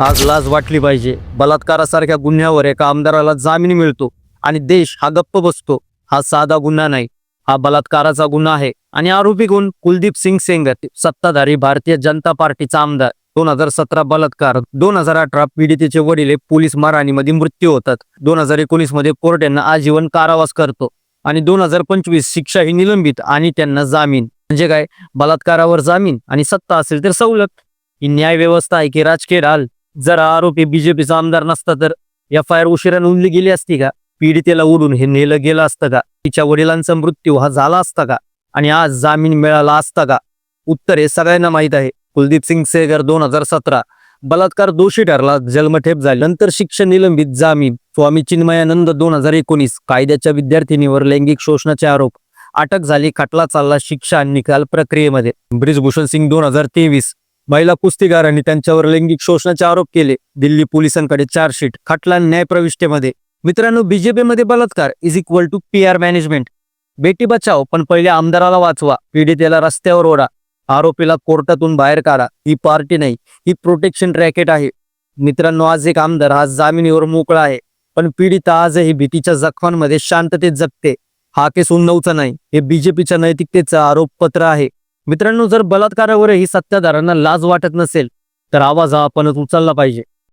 आज लाज वाटली पाहिजे। बलात्कारासारख्या गुन्ह्यावर एका आमदाराला जामीन मिळतो आणि देश हा गप्प बसतो। हा साधा गुन्हा नाही, हा बलात्काराचा गुन्हा आहे। आणि आरोपी कोण? कुलदीप सिंग सेंगर, सत्ताधारी भारतीय जनता पार्टीचा आमदार। 2017 बलात्कार, 2018 पीडितेचे वडील पोलीस मारहाणीमध्ये मृत्यू होतात। 2019 मध्ये कोर्ट यांना आजीवन कारावास करतो आणि 2025 शिक्षा ही निलंबित आणि त्यांना जामीन। म्हणजे काय? बलात्कारावर जामीन आणि सत्ता असेल तर सवलत। ही न्याय व्यवस्था आहे की राजकीय ढाल? जर आरोपी बीजेपीचा आमदार नसता तर FIR उशिरा नोंदली गेली असती का? पीडितेला ओढून हे नेलं गेलं असतं का? तिच्या वडिलांचा मृत्यू हा झाला असता का? आणि आज जामीन मिळाला असता का? उत्तर हे सगळ्यांना माहीत आहे। कुलदीप सिंग सेंगर 2017 बलात्कार दोषी ठरला, जन्मठेप झाली, नंतर शिक्षा निलंबित, जामीन। स्वामी चिन्मयानंद 2019 कायद्याच्या विद्यार्थिनीवर लैंगिक शोषणाचे आरोप, अटक झाली, खटला चालला, शिक्षा निकाल प्रक्रियेमध्ये। ब्रिजभूषण सिंग 2023 महिला कुस्तीगारांनी त्यांच्यावर लैंगिक शोषणाचे आरोप केले, दिल्ली पोलिसांकडे चार्जशीट, खटला न्यायप्रविष्ठेमध्ये। मित्रांनो, बीजेपीमध्ये बलात्कार = PR मॅनेजमेंट। बेटी बचाव, पण पहिले आमदाराला वाचवा, पीडितेला रस्त्यावर ओढा, आरोपीला कोर्टातून बाहेर काढा। ही पार्टी नाही, ही प्रोटेक्शन रॅकेट आहे। मित्रांनो, आज एक आमदार आज जामिनीवर मोकळा आहे, पण पीडिता आजही भीतीच्या जखमांमध्ये शांततेत जगते। हा केस उन्नवचा नाही, हे बीजेपीच्या नैतिकतेचं आरोपपत्र आहे। मित्रांनो, जर बलात्कारावरही सत्ताधाऱ्यांना लाज वाटत नसेल तर आवाज आपणच उचलला पाहिजे।